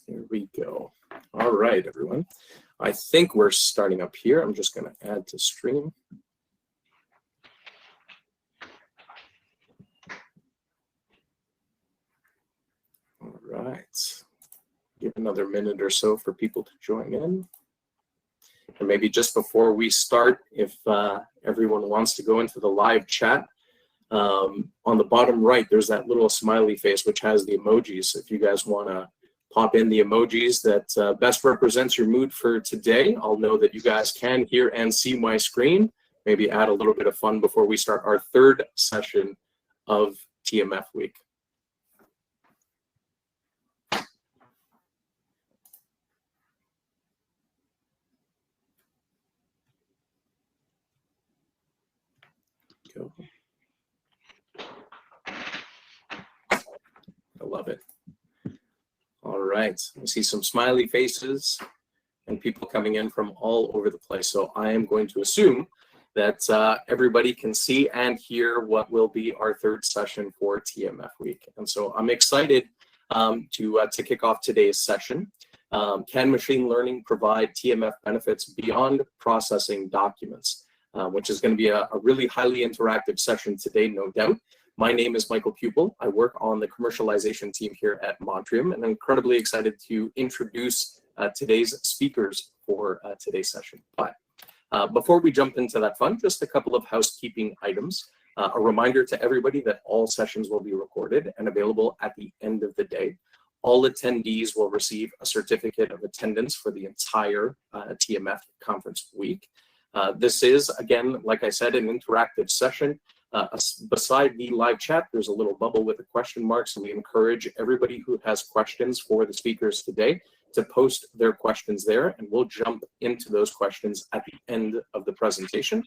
There we go. All right, everyone. I think we're starting up here. I'm just going to add to stream. All right. Give another minute or so for people to join in. And maybe just before we start, if everyone wants to go into the live chat, on the bottom right, there's that little smiley face which has the emojis. If you guys want to pop in the emojis that best represents your mood for today, I'll know that you guys can hear and see my screen. Maybe add a little bit of fun before we start our third session of TMF week. Go. I love it. All right, I see some smiley faces and people coming in from all over the place. So I am going to assume that everybody can see and hear what will be our third session for TMF week. And so I'm excited to kick off today's session. Can machine learning provide TMF benefits beyond processing documents? Which is going to be a really highly interactive session today, no doubt. My name is Michael Pupil. I work on the commercialization team here at Montreal, and I'm incredibly excited to introduce today's speakers for today's session. But before we jump into that fun, just a couple of housekeeping items. A reminder to everybody that all sessions will be recorded and available at the end of the day. All attendees will receive a certificate of attendance for the entire TMF conference week. This is, again, like I said, an interactive session. Beside the live chat, there's a little bubble with a question mark, so we encourage everybody who has questions for the speakers today to post their questions there, and we'll jump into those questions at the end of the presentation.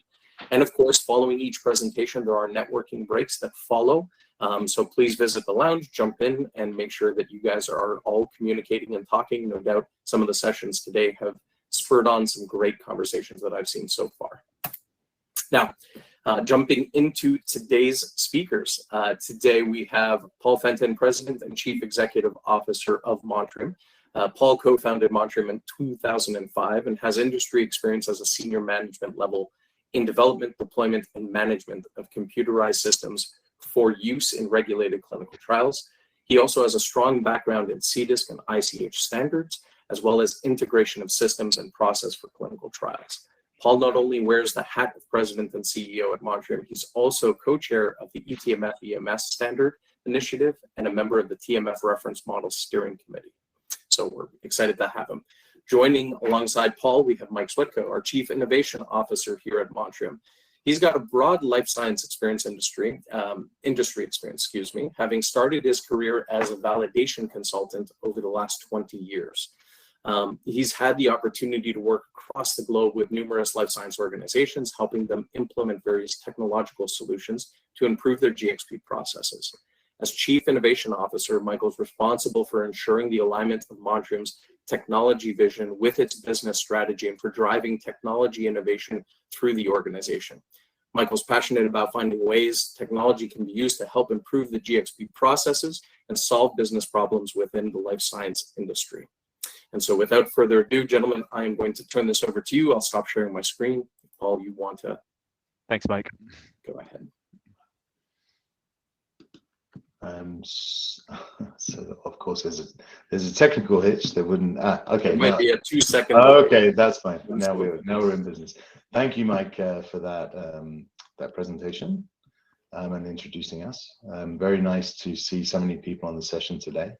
And of course, following each presentation, there are networking breaks that follow. So please visit the lounge, jump in, and make sure that you guys are all communicating and talking. No doubt some of the sessions today have spurred on some great conversations that I've seen so far. Now, jumping into today's speakers. Today we have Paul Fenton, President and Chief Executive Officer of Montreal. Paul co-founded Montreal in 2005 and has industry experience as a senior management level in development, deployment, and management of computerized systems for use in regulated clinical trials. He also has a strong background in CDISC and ICH standards, as well as integration of systems and process for clinical trials. Paul not only wears the hat of President and CEO at Montreal, he's also co-chair of the eTMF EMS Standard Initiative and a member of the TMF Reference Model Steering Committee. So we're excited to have him. Joining alongside Paul, we have Mike Swetko, our Chief Innovation Officer here at Montreal. He's got a broad life science industry experience, having started his career as a validation consultant over the last 20 years. He's had the opportunity to work across the globe with numerous life science organizations, helping them implement various technological solutions to improve their GXP processes. As Chief Innovation Officer, Michael's responsible for ensuring the alignment of Montreal's technology vision with its business strategy and for driving technology innovation through the organization. Michael's passionate about finding ways technology can be used to help improve the GXP processes and solve business problems within the life science industry. And so without further ado, gentlemen, I am going to turn this over to you. I'll stop sharing my screen. Paul, you want to? Thanks, Mike. Go ahead. So of course there's a technical hitch that wouldn't. Okay, it might be a 2-second. Okay, that's fine. Now we're in business. Thank you, Mike, for that presentation and introducing us. Very nice to see so many people on the session today.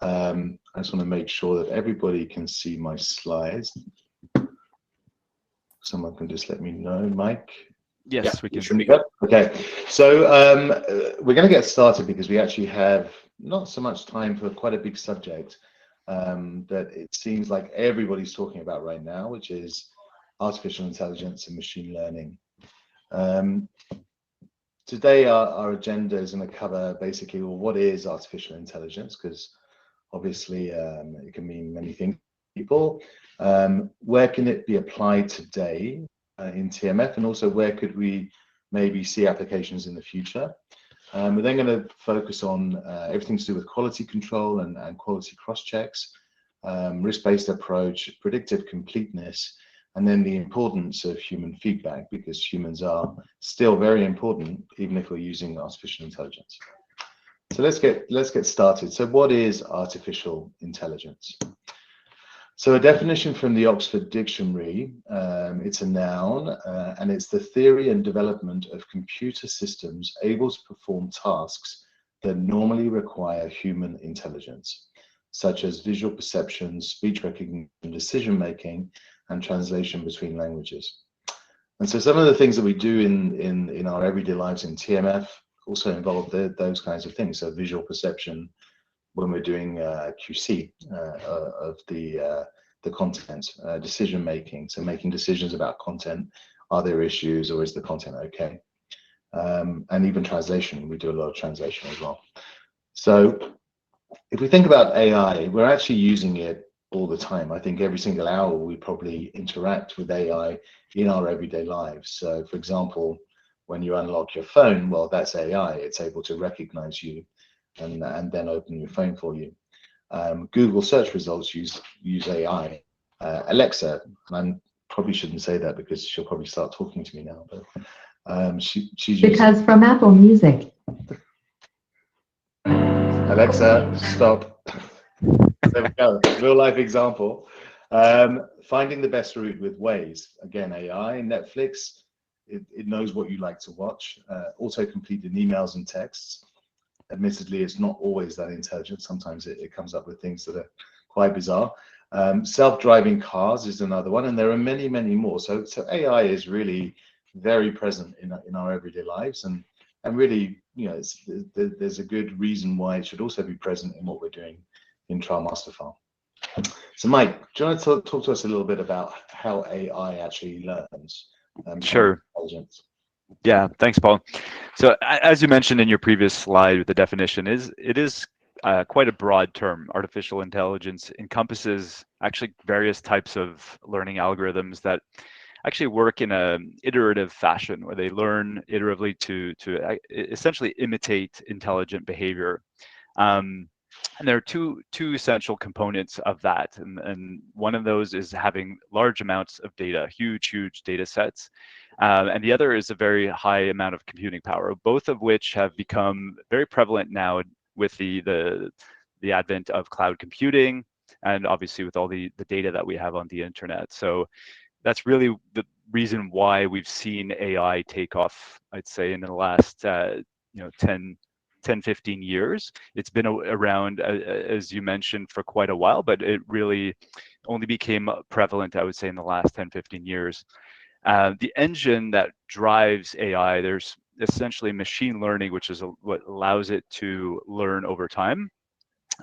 I just want to make sure that everybody can see my slides. Someone can just let me know, Mike. Yes, we can. Okay, so we're going to get started because we actually have not so much time for quite a big subject that it seems like everybody's talking about right now, which is artificial intelligence and machine learning. Today, our agenda is going to cover basically, well, what is artificial intelligence? Because obviously it can mean many things to people. Where can it be applied today in TMF, and also where could we maybe see applications in the future? We're then going to focus on everything to do with quality control and quality cross checks, risk-based approach, predictive completeness, and then the importance of human feedback, because humans are still very important, even if we're using artificial intelligence. So let's get started. So what is artificial intelligence? So a definition from the Oxford Dictionary, it's a noun, and it's the theory and development of computer systems able to perform tasks that normally require human intelligence, such as visual perception, speech recognition, decision-making, and translation between languages. And so some of the things that we do in our everyday lives in TMF also involve those kinds of things. So visual perception when we're doing QC of the content, decision making, so making decisions about content. Are there issues, or is the content okay? And even translation, we do a lot of translation as well. So if we think about AI, we're actually using it all the time. I think every single hour we probably interact with AI in our everyday lives. So for example, when you unlock your phone, well, that's AI. It's able to recognize you and then open your phone for you. Google search results use AI. Alexa, and I probably shouldn't say that because she'll probably start talking to me now, but she's because from Apple Music. Alexa, stop. There we go, real life example. Finding the best route with Waze, again, AI. Netflix, it knows what you like to watch. Auto-completed emails and texts. Admittedly, it's not always that intelligent. Sometimes it comes up with things that are quite bizarre. Self-driving cars is another one, and there are many, many more. So AI is really very present in our everyday lives, and really, you know, there's a good reason why it should also be present in what we're doing in Trial Master File. So Mike, do you want to talk to us a little bit about how AI actually learns? Sure. Intelligence? Yeah, thanks, Paul. So as you mentioned in your previous slide with the definition, it is quite a broad term. Artificial intelligence encompasses actually various types of learning algorithms that actually work in a iterative fashion, where they learn iteratively to essentially imitate intelligent behavior. And there are two essential components of that, and one of those is having large amounts of data, huge data sets, and the other is a very high amount of computing power, both of which have become very prevalent now with the advent of cloud computing, and obviously with all the data that we have on the internet. So that's really the reason why we've seen AI take off, I'd say, in the last 10, 15 years. It's been around, as you mentioned, for quite a while, but it really only became prevalent, I would say, in the last 10, 15 years. The engine that drives AI, there's essentially machine learning, which is what allows it to learn over time.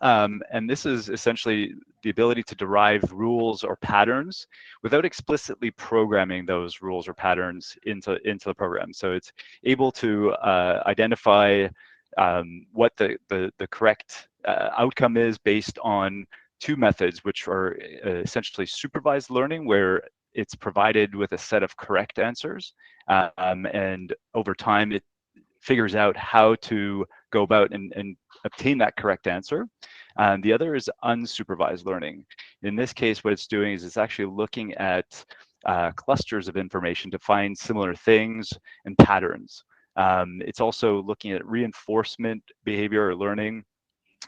And this is essentially the ability to derive rules or patterns without explicitly programming those rules or patterns into the program. So it's able to identify what the correct outcome is based on two methods, which are essentially supervised learning, where it's provided with a set of correct answers, and over time it figures out how to go about and obtain that correct answer. The other is unsupervised learning. In this case, what it's doing is it's actually looking at clusters of information to find similar things and patterns. It's also looking at reinforcement behavior or learning,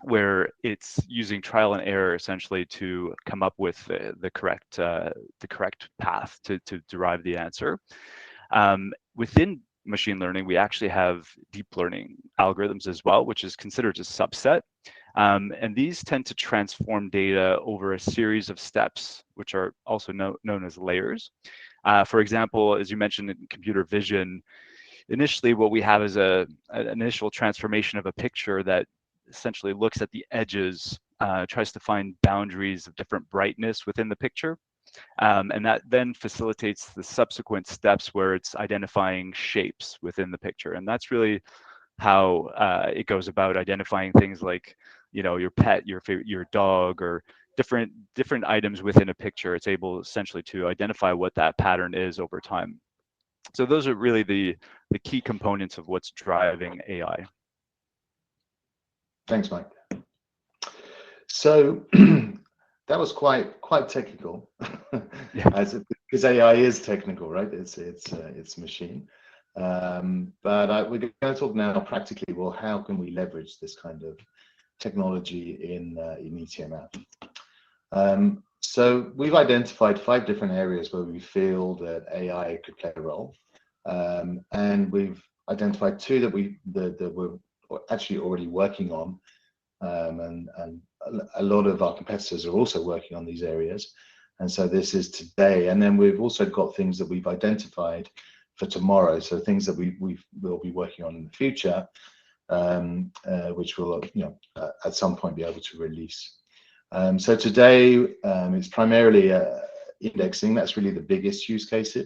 where it's using trial and error essentially to come up with the correct path to derive the answer. Within machine learning, we actually have deep learning algorithms as well, which is considered a subset. And these tend to transform data over a series of steps, which are also known as layers. For example, as you mentioned in computer vision, initially what we have is an initial transformation of a picture that essentially looks at the edges, tries to find boundaries of different brightness within the picture. And that then facilitates the subsequent steps where it's identifying shapes within the picture. And that's really how it goes about identifying things like, you know, your pet, your dog, or different items within a picture. It's able essentially to identify what that pattern is over time. So those are really the key components of what's driving AI. Thanks, Mike. So that was quite technical, Yeah. because AI is technical, right? It's machine. But we're going to talk now practically. Well, how can we leverage this kind of technology in eTMF? So we've identified 5 different areas where we feel that AI could play a role, and we've identified 2 that we're actually already working on, and a lot of our competitors are also working on these areas. And so this is today, and then we've also got things that we've identified for tomorrow. So things that we will be working on in the future, which we'll at some point be able to release. So today it's primarily indexing. That's really the biggest use case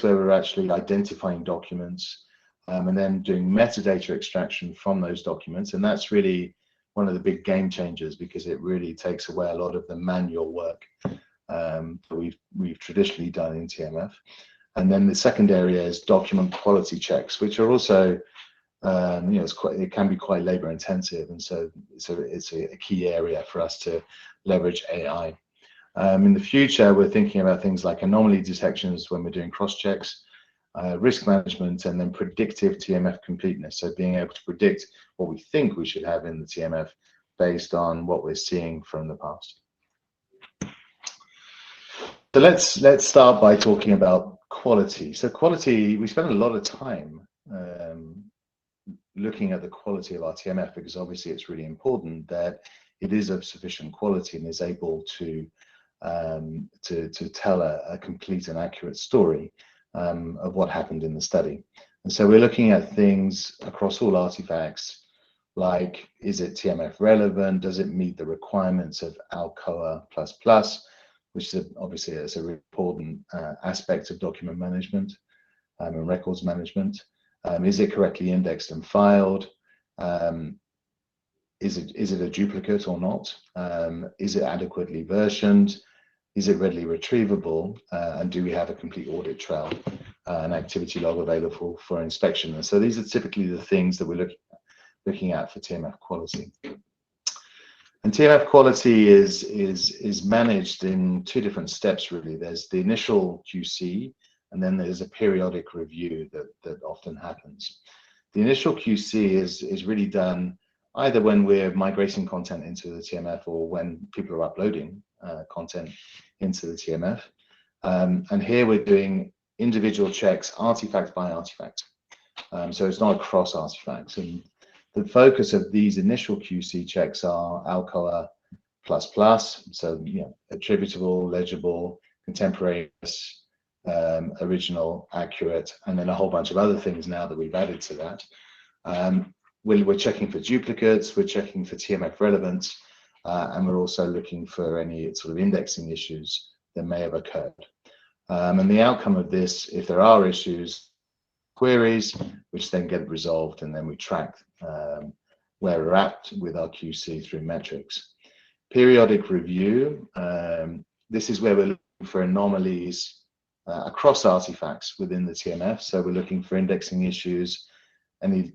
where we're actually identifying documents and then doing metadata extraction from those documents. And that's really one of the big game changers, because it really takes away a lot of the manual work that we've traditionally done in TMF. And then the second area is document quality checks, which are also it can be quite labor intensive, and so it's a key area for us to leverage AI. In the future, we're thinking about things like anomaly detections when we're doing cross checks, risk management, and then predictive TMF completeness. So being able to predict what we think we should have in the TMF based on what we're seeing from the past. So let's start by talking about quality. So quality, we spend a lot of time looking at the quality of our TMF, because obviously it's really important that it is of sufficient quality and is able to tell a complete and accurate story of what happened in the study. And so we're looking at things across all artifacts, like, is it TMF relevant? Does it meet the requirements of Alcoa++, which is obviously a really important aspect of document management and records management. Is it correctly indexed and filed? Is it a duplicate or not? Is it adequately versioned? Is it readily retrievable? And do we have a complete audit trail, an activity log available for inspection? And so these are typically the things that we're looking at for TMF quality. And TMF quality is managed in 2 different steps, really. There's the initial QC, and then there's a periodic review that often happens. The initial QC is really done either when we're migrating content into the TMF or when people are uploading content into the TMF. And here we're doing individual checks, artifact by artifact. So it's not across artifacts. And the focus of these initial QC checks are Alcoa++, so attributable, legible, contemporaneous, original, accurate, and then a whole bunch of other things now that we've added to that. We're checking for duplicates, we're checking for TMF relevance, and we're also looking for any sort of indexing issues that may have occurred. And the outcome of this, if there are issues, queries, which then get resolved, and then we track where we're at with our QC through metrics. Periodic review, this is where we're looking for anomalies across artifacts within the TMF. So we're looking for indexing issues, any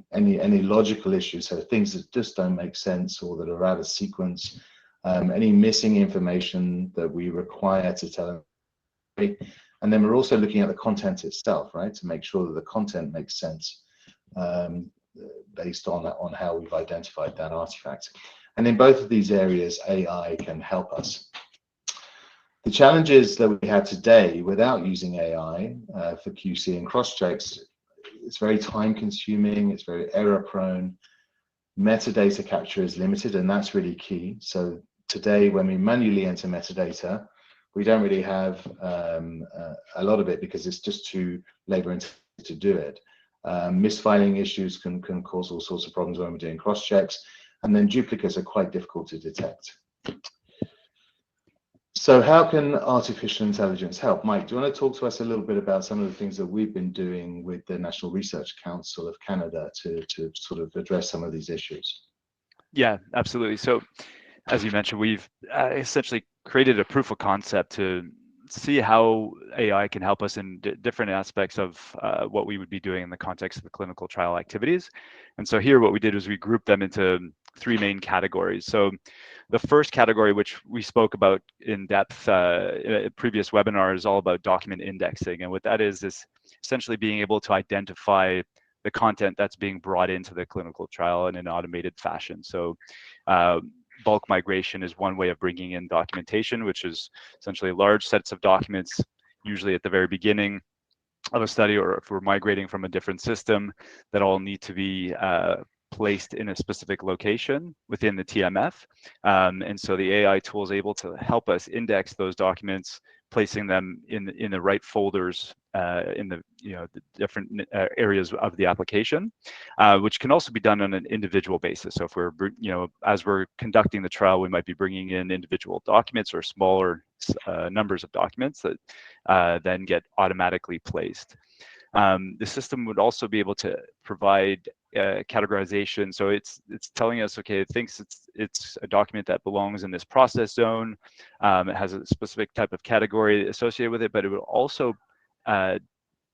logical issues, so things that just don't make sense or that are out of sequence, any missing information that we require to tell them. And then we're also looking at the content itself, right, to make sure that the content makes sense based on how we've identified that artifact. And in both of these areas, AI can help us. The challenges that we have today without using AI for QC and cross-checks, it's very time consuming, it's very error prone, metadata capture is limited, and that's really key. So today, when we manually enter metadata, we don't really have a lot of it because it's just too labor intensive to do it. Misfiling issues can cause all sorts of problems when we're doing cross-checks, and then duplicates are quite difficult to detect. So how can artificial intelligence help? Mike, do you want to talk to us a little bit about some of the things that we've been doing with the National Research Council of Canada to sort of address some of these issues? Yeah, absolutely. So as you mentioned, we've essentially created a proof of concept to see how AI can help us in different aspects of what we would be doing in the context of the clinical trial activities. And so here what we did was we grouped them into 3 main categories. So The first category, which we spoke about in depth in a previous webinar, is all about document indexing. And what that is essentially being able to identify the content that's being brought into the clinical trial in an automated fashion. So bulk migration is one way of bringing in documentation, which is essentially large sets of documents, usually at the very beginning of a study, or if we're migrating from a different system, that all need to be placed in a specific location within the TMF. And so the AI tool is able to help us index those documents, placing them in the right folders in the the different areas of the application, which can also be done on an individual basis. So if we're as we're conducting the trial, we might be bringing in individual documents or smaller numbers of documents that then get automatically placed. The system would also be able to provide categorization. So it's telling us, okay, it thinks it's a document that belongs in this process zone. It has a specific type of category associated with it, but it would also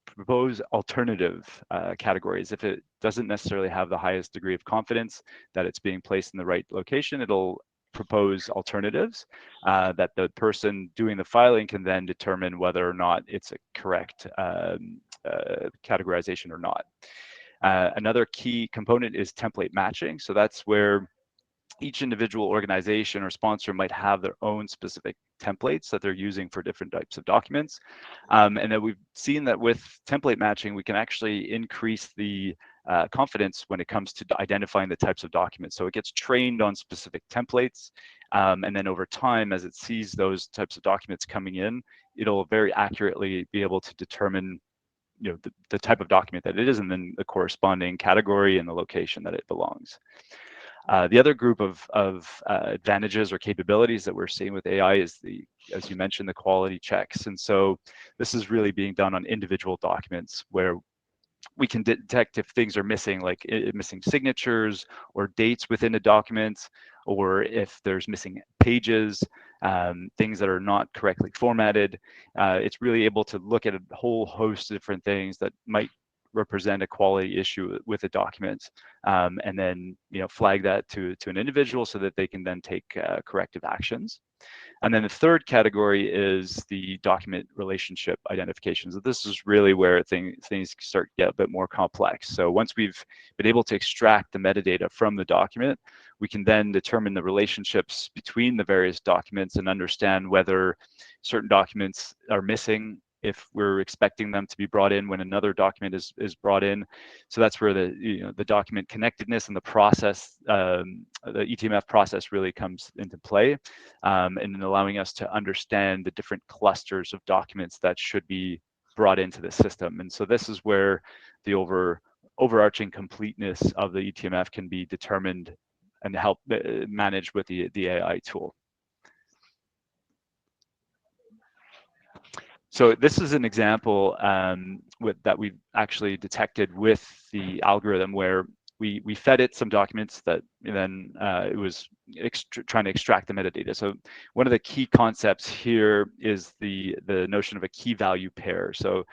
propose alternative categories. If it doesn't necessarily have the highest degree of confidence that it's being placed in the right location, it'll propose alternatives that the person doing the filing can then determine whether or not it's a correct categorization or not. Another key component is template matching. So that's where each individual organization or sponsor might have their own specific templates that they're using for different types of documents. And then we've seen that with template matching, we can actually increase the confidence when it comes to identifying the types of documents. So it gets trained on specific templates. And then over time, as it sees those types of documents coming in, it'll very accurately be able to determine the type of document that it is, and then the corresponding category and the location that it belongs. The other group of advantages or capabilities that we're seeing with AI is as you mentioned, the quality checks. And so this is really being done on individual documents where we can detect if things are missing, like missing signatures or dates within a document, or if there's missing pages, things that are not correctly formatted. It's really able to look at a whole host of different things that might represent a quality issue with a document, and then flag that to an individual so that they can then take corrective actions. And then the third category is the document relationship identification. So this is really where things start to get a bit more complex. So once we've been able to extract the metadata from the document, we can then determine the relationships between the various documents and understand whether certain documents are missing, if we're expecting them to be brought in when another document is brought in. So that's where the document connectedness and the process, the eTMF process really comes into play, and in allowing us to understand the different clusters of documents that should be brought into the system. And so this is where the overarching completeness of the eTMF can be determined and help manage with the AI tool. So this is an example that we've actually detected with the algorithm, where we fed it some documents that then it was trying to extract the metadata. So one of the key concepts here is the notion of a key value pair. So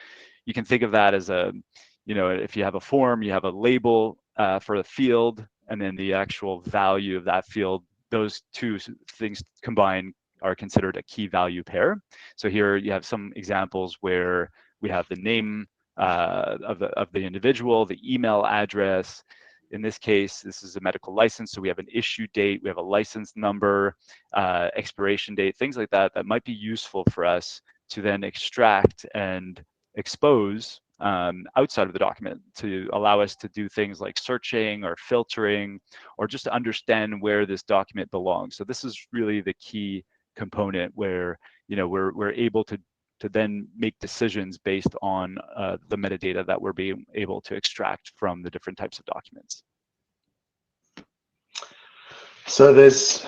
you can think of that as if you have a form, you have a label for the field, and then the actual value of that field. Those two things combined are considered a key value pair. So here you have some examples where we have the name of the individual, the email address. In this case, this is a medical license, so we have an issue date, we have a license number, expiration date, things like that might be useful for us to then extract and expose outside of the document, to allow us to do things like searching or filtering, or just to understand where this document belongs. So this is really the key component where we're able to then make decisions based on the metadata that we're being able to extract from the different types of documents. So there's,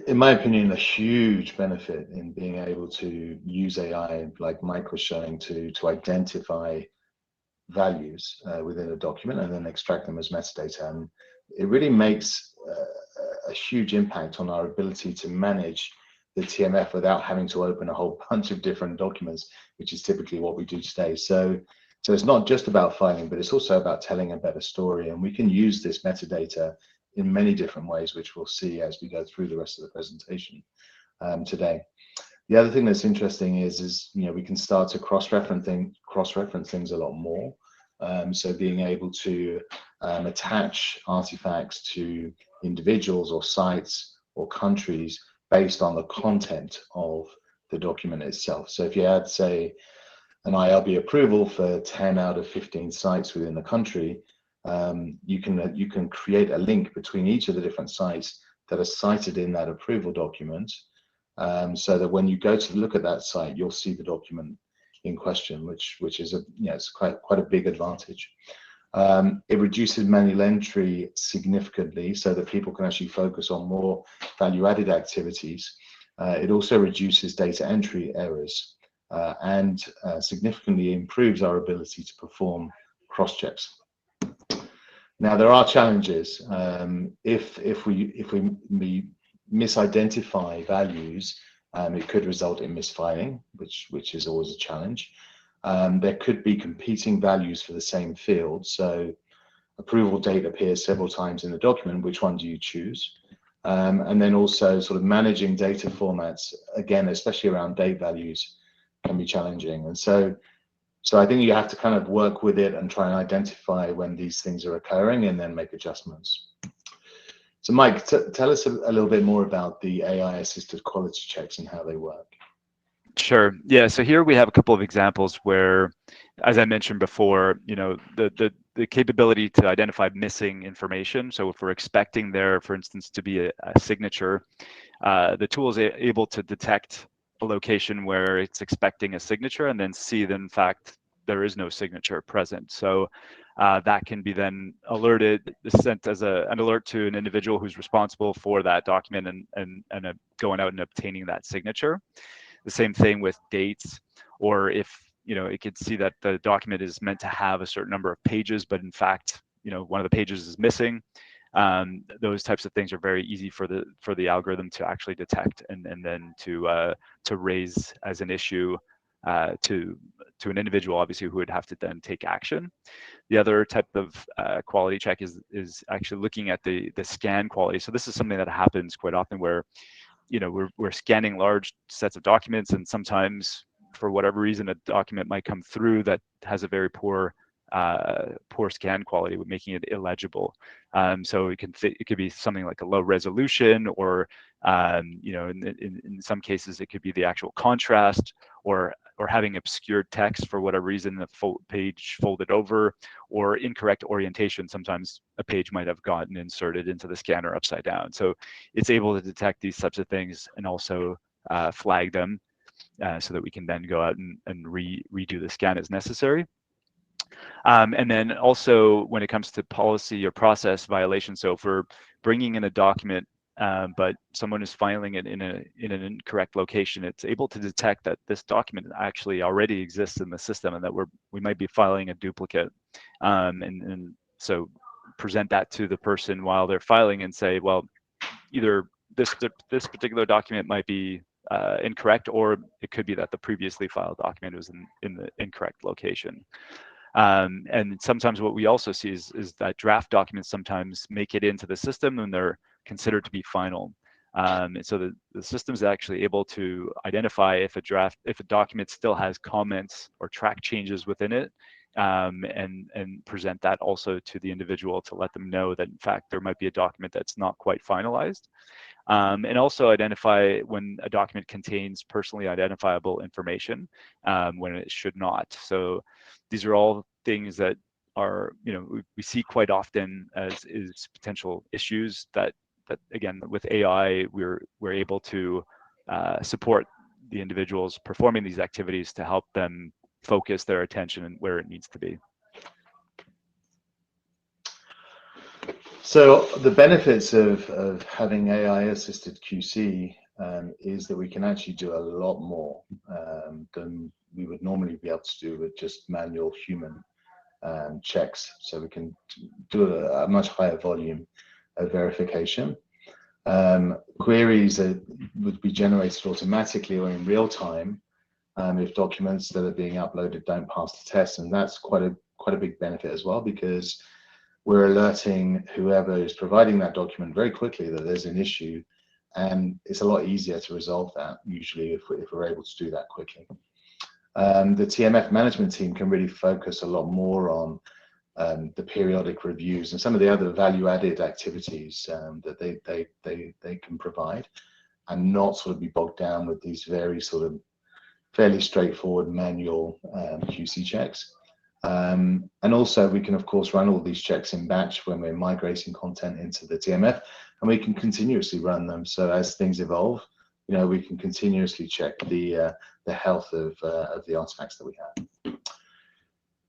in my opinion, a huge benefit in being able to use AI, like Mike was showing, to identify values within a document and then extract them as metadata. And it really makes a huge impact on our ability to manage the TMF without having to open a whole bunch of different documents, which is typically what we do today. So it's not just about filing, but it's also about telling a better story. And we can use this metadata in many different ways, which we'll see as we go through the rest of the presentation today. The other thing that's interesting is we can start to cross-reference things a lot more. So being able to attach artifacts to individuals or sites or countries based on the content of the document itself. So if you had, say, an IRB approval for 10 out of 15 sites within the country, you can create a link between each of the different sites that are cited in that approval document, so that when you go to look at that site, you'll see the document in question, which is it's quite a big advantage. It reduces manual entry significantly, so that people can actually focus on more value-added activities. It also reduces data entry errors and significantly improves our ability to perform cross-checks. Now, there are challenges. If we misidentify values, it could result in misfiling, which is always a challenge. There could be competing values for the same field. So approval date appears several times in the document. Which one do you choose? And then also sort of managing data formats, again, especially around date values, can be challenging. And so I think you have to kind of work with it and try and identify when these things are occurring and then make adjustments. So Mike, tell us a little bit more about the AI-assisted quality checks and how they work. Sure. Yeah. So here we have a couple of examples where, as I mentioned before, the capability to identify missing information. So if we're expecting there, for instance, to be a signature, the tool is able to detect a location where it's expecting a signature and then see that in fact there is no signature present. So that can be then alerted, sent as an alert to an individual who's responsible for that document and going out and obtaining that signature. The same thing with dates, or if it could see that the document is meant to have a certain number of pages, but in fact one of the pages is missing. Those types of things are very easy for the algorithm to actually detect and then to raise as an issue to an individual, obviously, who would have to then take action. The other type of quality check is actually looking at the scan quality. So this is something that happens quite often where we're scanning large sets of documents, and sometimes for whatever reason a document might come through that has a very poor scan quality, making it illegible. So it could be something like a low resolution, or in some cases it could be the actual contrast, or having obscured text for whatever reason, the full page folded over, or incorrect orientation. Sometimes a page might have gotten inserted into the scanner upside down. So it's able to detect these types of things and also flag them so that we can then go out and redo the scan as necessary. And then also when it comes to policy or process violations, so if we're bringing in a document but someone is filing it in an incorrect location, it's able to detect that this document actually already exists in the system and that we might be filing a duplicate, and so present that to the person while they're filing and say, well, either this particular document might be incorrect, or it could be that the previously filed document was in the incorrect location. And sometimes what we also see is that draft documents sometimes make it into the system and they're considered to be final. And so the system is actually able to identify if a document still has comments or track changes within it, and present that also to the individual to let them know that in fact there might be a document that's not quite finalized. And also identify when a document contains personally identifiable information when it should not. So these are all things that are, we see quite often as potential issues that again, with AI, we're able to support the individuals performing these activities to help them focus their attention where it needs to be. So the benefits of having AI-assisted QC is that we can actually do a lot more than we would normally be able to do with just manual human checks. So we can do a much higher volume of verification. Queries that would be generated automatically or in real time if documents that are being uploaded don't pass the test, and that's quite a big benefit as well, because we're alerting whoever is providing that document very quickly that there's an issue, and it's a lot easier to resolve that usually if we're able to do that quickly. The TMF management team can really focus a lot more on the periodic reviews and some of the other value-added activities that they can provide, and not sort of be bogged down with these very sort of fairly straightforward manual QC checks. And also we can of course run all these checks in batch when we're migrating content into the TMF, and we can continuously run them. So as things evolve, you know, we can continuously check the health of the artifacts that we have.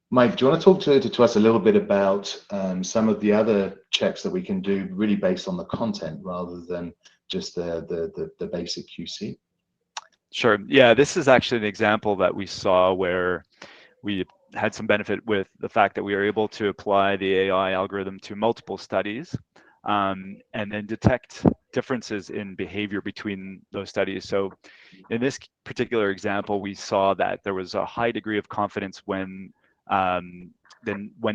Mike, do you want to talk to us a little bit about some of the other checks that we can do really based on the content rather than just the basic QC? Sure. Yeah, this is actually an example that we saw where we had some benefit with the fact that we were able to apply the AI algorithm to multiple studies and then detect differences in behavior between those studies. So in this particular example, we saw that there was a high degree of confidence when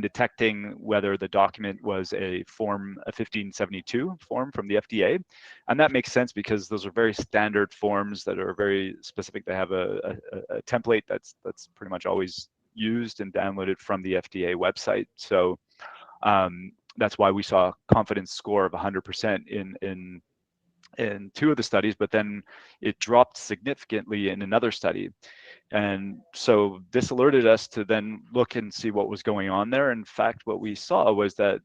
detecting whether the document was a 1572 form from the FDA. And that makes sense because those are very standard forms that are very specific. They have a template that's pretty much always used and downloaded from the FDA website. So that's why we saw a confidence score of 100% in two of the studies, but then it dropped significantly in another study. And so this alerted us to then look and see what was going on there. In fact, what we saw was that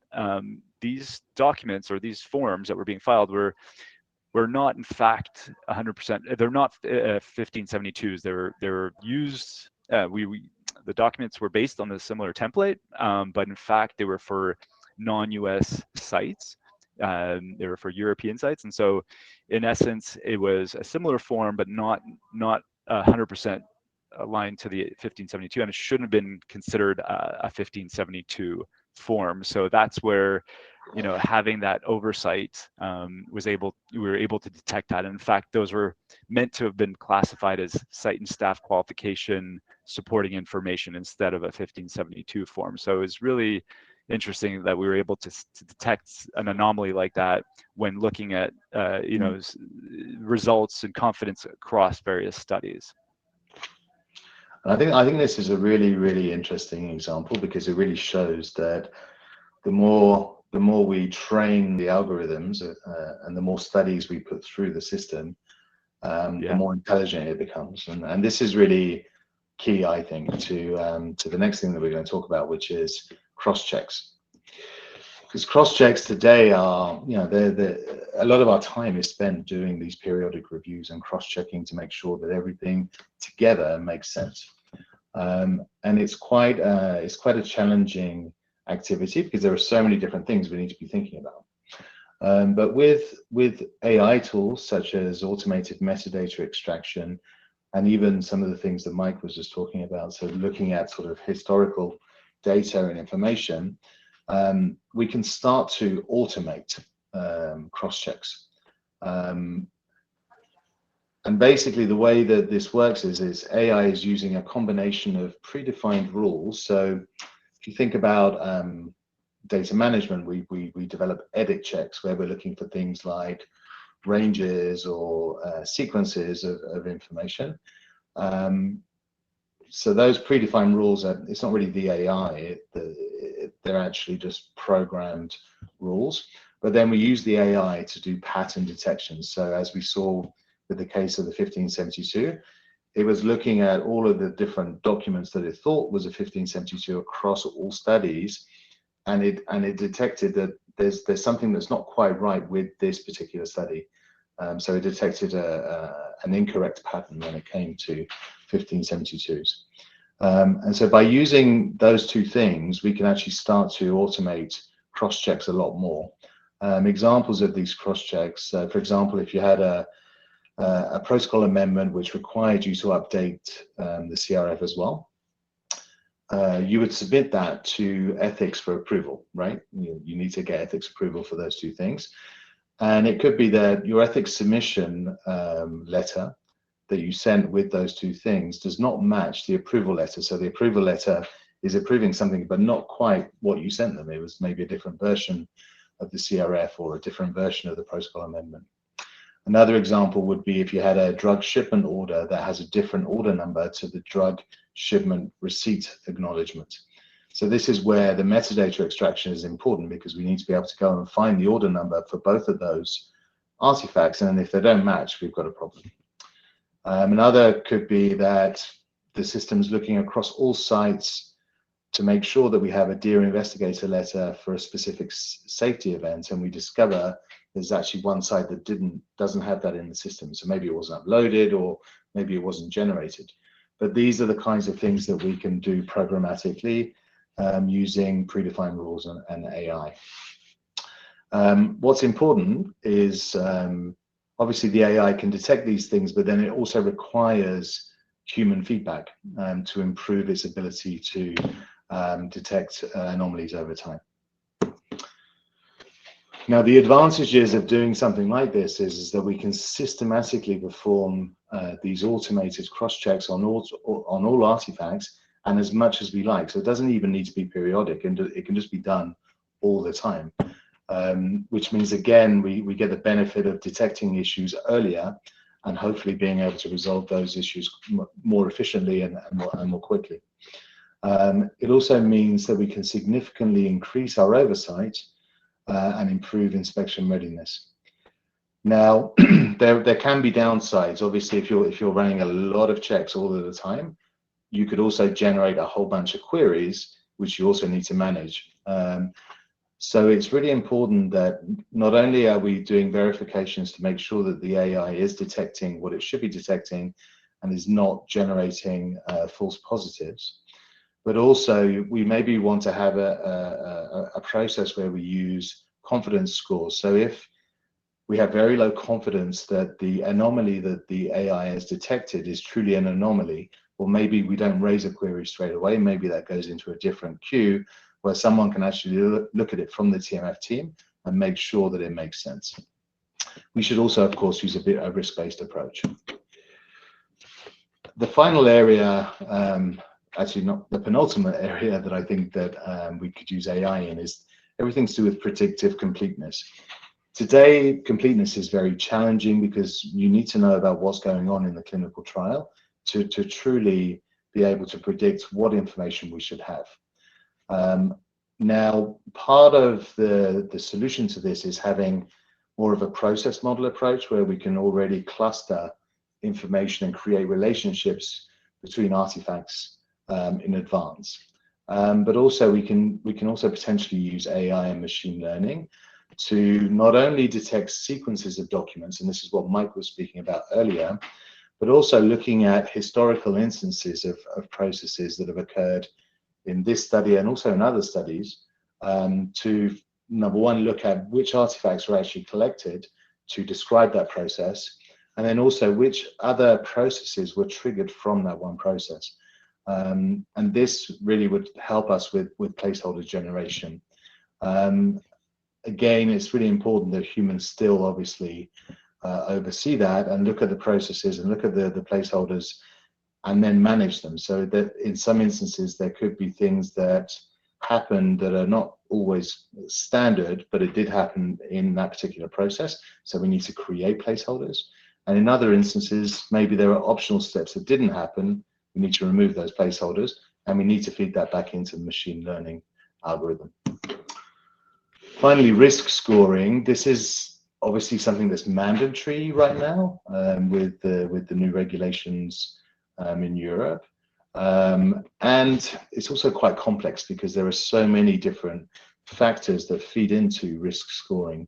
these documents or these forms that were being filed were not in fact 100%. They're not 1572s. They were used. The documents were based on a similar template, but in fact they were for non-US sites. They were for European sites, and so in essence it was a similar form but not 100% aligned to the 1572, and it shouldn't have been considered a 1572 form. So that's where, you know, having that oversight we were able to detect that. And in fact, those were meant to have been classified as site and staff qualification supporting information instead of a 1572 form. So it's really interesting that we were able to detect an anomaly like that when looking at you know, results and confidence across various studies. I think this is a really interesting example because it really shows that the more we train the algorithms and the more studies we put through the system, the more intelligent it becomes. And this is really key, I think, to the next thing that we're going to talk about, which is cross checks. Because cross checks today are, you know, a lot of our time is spent doing these periodic reviews and cross checking to make sure that everything together makes sense. And it's quite a challenging activity because there are so many different things we need to be thinking about. But with AI tools such as automated metadata extraction, and even some of the things that Mike was just talking about, so looking at sort of historical data and information, we can start to automate cross checks. And basically the way that this works is AI is using a combination of predefined rules. So if you think about data management, we develop edit checks where we're looking for things like ranges or sequences of information. So those predefined rules it's not really the AI, they're actually just programmed rules. But then we use the AI to do pattern detection. So as we saw with the case of the 1572, it was looking at all of the different documents that it thought was a 1572 across all studies, and it detected that there's something that's not quite right with this particular study. So it detected an incorrect pattern when it came to 1572s. And so by using those two things, we can actually start to automate cross checks a lot more. Examples of these cross checks, for example, if you had a protocol amendment which required you to update the CRF as well, you would submit that to ethics for approval, right? You need to get ethics approval for those two things. And it could be that your ethics submission letter that you sent with those two things does not match the approval letter. So the approval letter is approving something, but not quite what you sent them. It was maybe a different version of the CRF or a different version of the protocol amendment. Another example would be if you had a drug shipment order that has a different order number to the drug shipment receipt acknowledgement. So this is where the metadata extraction is important, because we need to be able to go and find the order number for both of those artifacts, and if they don't match, we've got a problem. Another could be that the system's looking across all sites to make sure that we have a Dear Investigator letter for a specific safety event, and we discover there's actually one site that doesn't have that in the system. So maybe it wasn't uploaded, or maybe it wasn't generated. But these are the kinds of things that we can do programmatically using predefined rules and AI. What's important is obviously the AI can detect these things, but then it also requires human feedback to improve its ability to detect anomalies over time. Now, the advantages of doing something like this is that we can systematically perform these automated cross-checks on all artifacts, and as much as we like. So it doesn't even need to be periodic, and it can just be done all the time, which means, again, we get the benefit of detecting issues earlier and hopefully being able to resolve those issues more efficiently and more quickly. It also means that we can significantly increase our oversight and improve inspection readiness. Now, there can be downsides. Obviously, if you're running a lot of checks all of the time, you could also generate a whole bunch of queries, which you also need to manage. So it's really important that not only are we doing verifications to make sure that the AI is detecting what it should be detecting and is not generating false positives, but also we maybe want to have a process where we use confidence scores. So if we have very low confidence that the anomaly that the AI has detected is truly an anomaly, or maybe we don't raise a query straight away, maybe that goes into a different queue where someone can actually look at it from the TMF team and make sure that it makes sense. We should also, of course, use a risk-based approach. The final area, actually not the penultimate area that I think that we could use AI in, is everything to do with predictive completeness. Today, completeness is very challenging because you need to know about what's going on in the clinical trial to truly be able to predict what information we should have. Now, part of the solution to this is having more of a process model approach where we can already cluster information and create relationships between artifacts in advance. But also we can also potentially use AI and machine learning to not only detect sequences of documents, and this is what Mike was speaking about earlier, but also looking at historical instances of processes that have occurred in this study and also in other studies, to, number one, look at which artifacts were actually collected to describe that process, and then also which other processes were triggered from that one process. And this really would help us with placeholder generation. Again, it's really important that humans still obviously oversee that and look at the processes and look at the placeholders and then manage them. So that in some instances, there could be things that happen that are not always standard, but it did happen in that particular process. So we need to create placeholders. And in other instances, maybe there are optional steps that didn't happen. We need to remove those placeholders, and we need to feed that back into the machine learning algorithm. Finally, risk scoring. This is obviously something that's mandatory right now with the new regulations in Europe. And it's also quite complex because there are so many different factors that feed into risk scoring.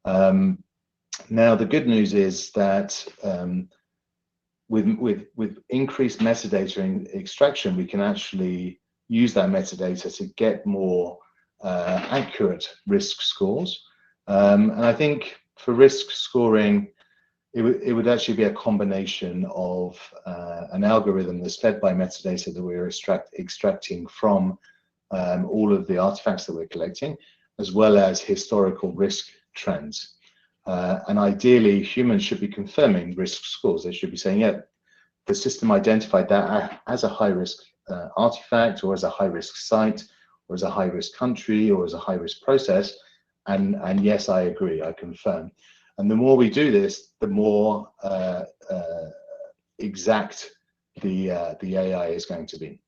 Now, the good news is that with increased metadata in extraction, we can actually use that metadata to get more accurate risk scores. And I think for risk scoring, it would actually be a combination of an algorithm that's fed by metadata that we're extracting from all of the artifacts that we're collecting, as well as historical risk trends. And ideally, humans should be confirming risk scores. They should be saying, yeah, the system identified that as a high risk artifact, or as a high-risk site, or as a high-risk country, or as a high-risk process. And yes, I agree, I confirm. And the more we do this, the more exact the AI is going to be.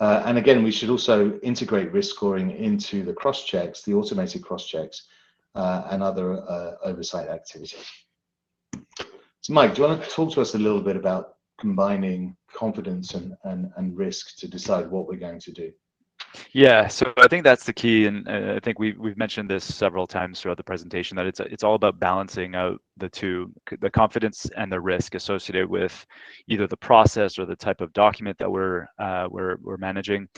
And again, we should also integrate risk scoring into the cross-checks, the automated cross-checks, and other oversight activities. So Mike, do you want to talk to us a little bit about combining confidence and risk to decide what we're going to do? Yeah, so I think that's the key, and I think we've mentioned this several times throughout the presentation, that it's all about balancing out the two, the confidence and the risk associated with either the process or the type of document that we're managing.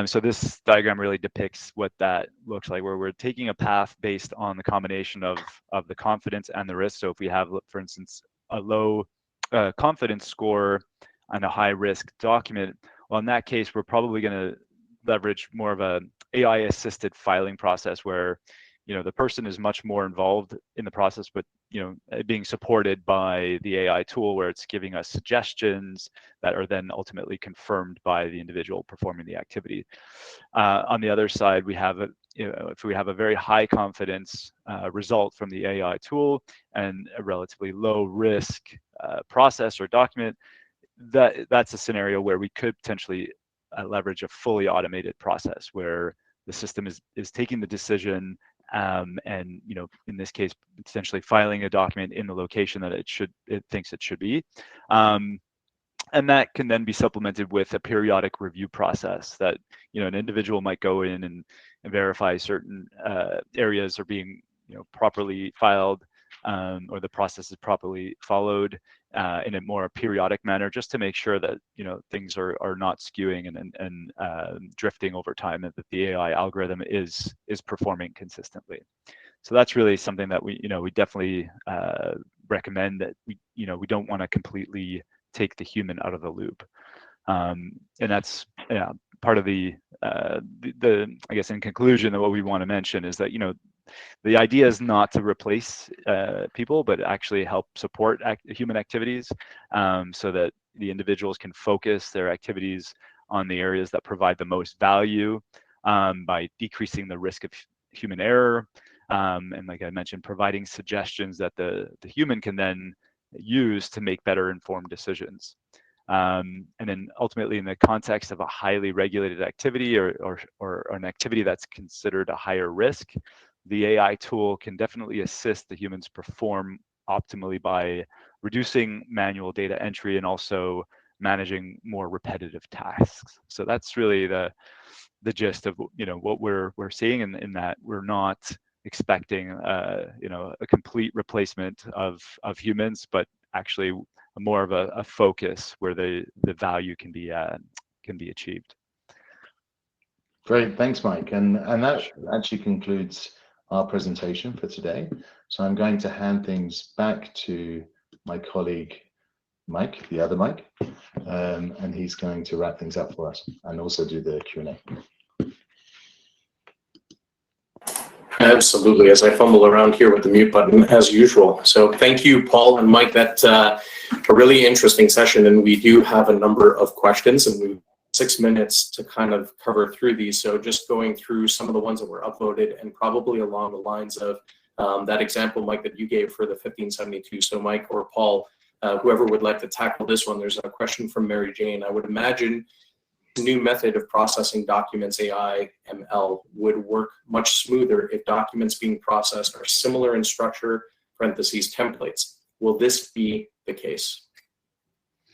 So this diagram really depicts what that looks like, where we're taking a path based on the combination of the confidence and the risk. So if we have, for instance, a low confidence score on a high risk document, well, in that case, we're probably going to leverage more of a AI assisted filing process where, you know, the person is much more involved in the process, but, you know, being supported by the AI tool where it's giving us suggestions that are then ultimately confirmed by the individual performing the activity. On the other side, we have if we have a very high confidence result from the AI tool and a relatively low risk process or document, that's a scenario where we could potentially leverage a fully automated process where the system is taking the decision and, you know, in this case, potentially filing a document in the location that it thinks it should be. And that can then be supplemented with a periodic review process that, you know, an individual might go in and verify certain areas are being, you know, properly filed, or the process is properly followed in a more periodic manner, just to make sure that, you know, things are not skewing and drifting over time, and that the AI algorithm is performing consistently. So that's really something that we definitely recommend, that we don't want to completely take the human out of the loop. And that's part of the I guess in conclusion, that what we want to mention is that, you know, the idea is not to replace people, but actually help support human activities, so that the individuals can focus their activities on the areas that provide the most value, by decreasing the risk of human error, and like I mentioned, providing suggestions that the human can then use to make better informed decisions. And then ultimately, in the context of a highly regulated activity or an activity that's considered a higher risk, the AI tool can definitely assist the humans perform optimally by reducing manual data entry and also managing more repetitive tasks. So that's really the gist of, you know, what we're seeing, in that we're not expecting you know, a complete replacement of humans, but actually more of a focus where the value can be achieved. Great, thanks, Mike. And that actually concludes our presentation for today. So I'm going to hand things back to my colleague, Mike, the other Mike, and he's going to wrap things up for us and also do the Q&A. Absolutely, as I fumble around here with the mute button as usual. So thank you, Paul and Mike. That's a really interesting session, and we do have a number of questions, and we've 6 minutes to kind of cover through these. So just going through some of the ones that were uploaded, and probably along the lines of that example, Mike, that you gave for the 1572. So Mike or Paul, whoever would like to tackle this one, there's a question from Mary Jane. I would imagine new method of processing documents, AI, ML, would work much smoother if documents being processed are similar in structure, parentheses, templates. Will this be the case?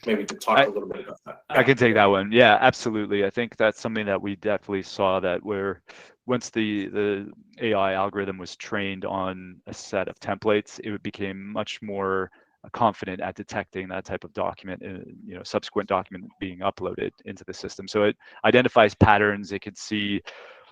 Maybe to talk a little bit about that. I can take that one. Yeah, absolutely. I think that's something that we definitely saw, that where once the AI algorithm was trained on a set of templates, it became much more confident at detecting that type of document, you know, subsequent document being uploaded into the system. So it identifies patterns. It could see,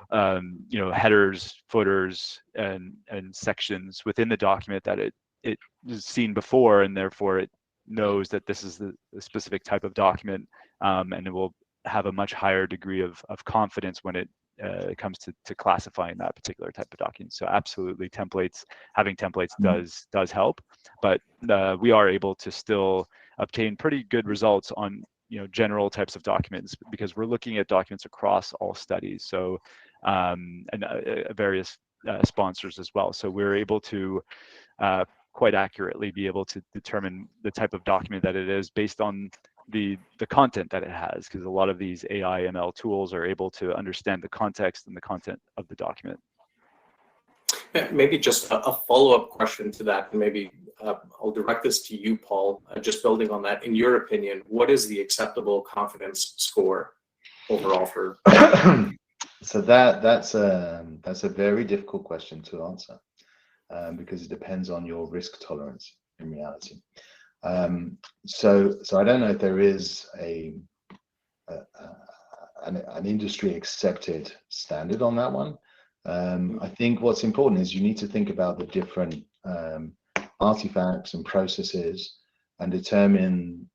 you know, headers, footers, and sections within the document that it has seen before, and therefore it knows that this is the specific type of document, and it will have a much higher degree of confidence when it comes to classifying that particular type of document. So absolutely, having templates does help, but we are able to still obtain pretty good results on general types of documents, because we're looking at documents across all studies, so and various sponsors as well. So we're able to quite accurately be able to determine the type of document that it is based on the content that it has, because a lot of these AI ML tools are able to understand the context and the content of the document. Maybe just a follow-up question to that, and maybe I'll direct this to you, Paul, just building on that. In your opinion, what is the acceptable confidence score overall for? So that's a very difficult question to answer, because it depends on your risk tolerance in reality. So I don't know if there is an industry accepted standard on that one. I think what's important is you need to think about the different artifacts and processes and determine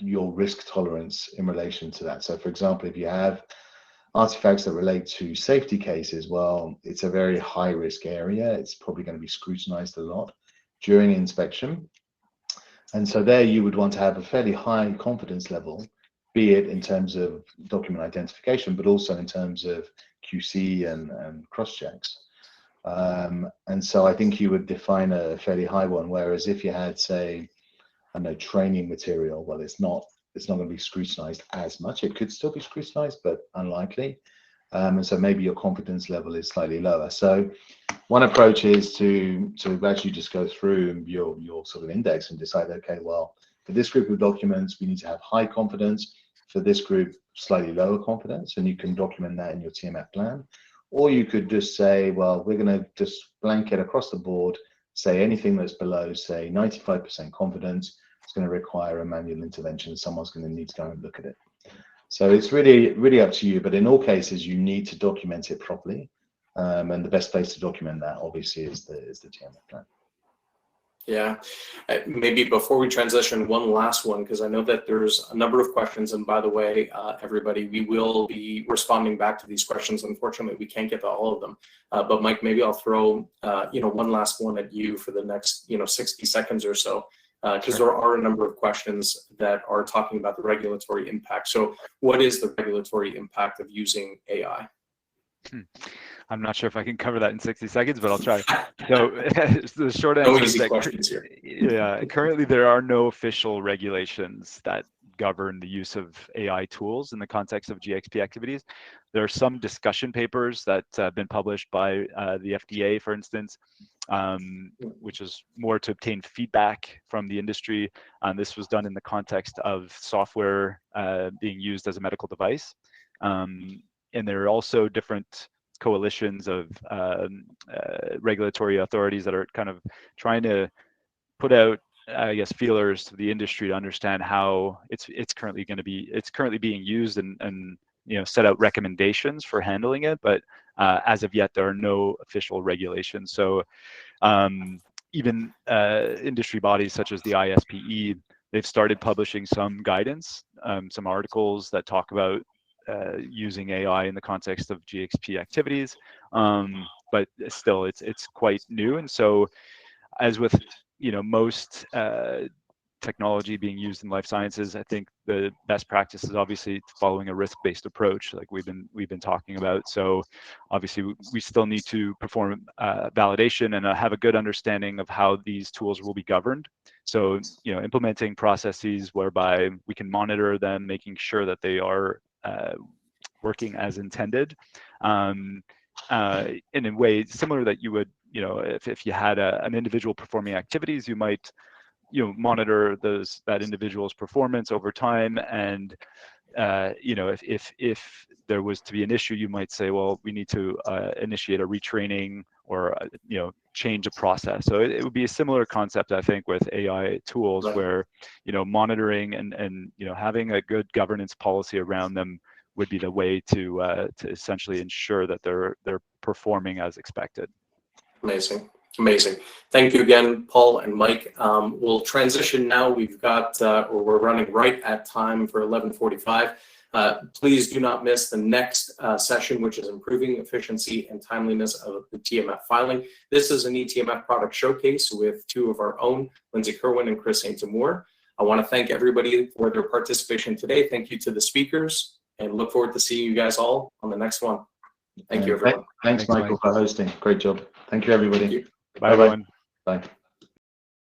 your risk tolerance in relation to that. So for example, if you have artifacts that relate to safety cases, well, it's a very high risk area. It's probably going to be scrutinized a lot during inspection. And so there you would want to have a fairly high confidence level, be it in terms of document identification, but also in terms of QC and cross-checks. And so I think you would define a fairly high one, whereas if you had, say, I know, training material, well, it's not going to be scrutinized as much. It could still be scrutinized, but unlikely. And so maybe your confidence level is slightly lower. So one approach is to actually just go through your sort of index and decide, okay, well, for this group of documents, we need to have high confidence. For this group, slightly lower confidence, and you can document that in your TMF plan. Or you could just say, well, we're going to just blanket across the board, say anything that's below, say, 95% confidence, it's going to require a manual intervention. Someone's going to need to go and look at it. So it's really up to you. But in all cases, you need to document it properly. And the best place to document that, obviously, is the TMF plan. Yeah, maybe before we transition, one last one, because I know that there's a number of questions. And by the way, everybody, we will be responding back to these questions. Unfortunately, we can't get to all of them. But Mike, maybe I'll throw one last one at you for the next 60 seconds or so, because there are a number of questions that are talking about the regulatory impact. So what is the regulatory impact of using AI? I'm not sure if I can cover that in 60 seconds, but I'll try. So the short answer is that currently there are no official regulations that govern the use of AI tools in the context of GXP activities. There are some discussion papers that have been published by the FDA, for instance, which is more to obtain feedback from the industry. This was done in the context of software being used as a medical device. And there are also different coalitions of regulatory authorities that are kind of trying to put out, I guess, feelers to the industry to understand how it's currently being used and set out recommendations for handling it. But as of yet, there are no official regulations. So even industry bodies such as the ISPE, they've started publishing some guidance, some articles that talk about using AI in the context of GXP activities, but still it's quite new. And so, as with most technology being used in life sciences, I think the best practice is obviously following a risk-based approach, like we've been talking about. So obviously we still need to perform validation and have a good understanding of how these tools will be governed. So implementing processes whereby we can monitor them, making sure that they are working as intended, in a way similar that you would, if you had an individual performing activities, you might monitor that individual's performance over time, and if there was to be an issue, you might say, well, we need to initiate a retraining or change a process. So it would be a similar concept, I think, with AI tools, right, where monitoring and having a good governance policy around them would be the way to essentially ensure that they're performing as expected. Amazing. Thank you again, Paul and Mike. We'll transition now. We've got, we're running right at time for 11:45. Please do not miss the next session, which is improving efficiency and timeliness of the TMF filing. This is an eTMF product showcase with two of our own, Lindsay Kerwin and Chris Saint-Amour. I want to thank everybody for their participation today. Thank you to the speakers, and look forward to seeing you guys all on the next one. Thank you, everyone. Thanks, Michael, for hosting. Great job. Thank you, everybody. Thank you. Bye, everyone. Bye.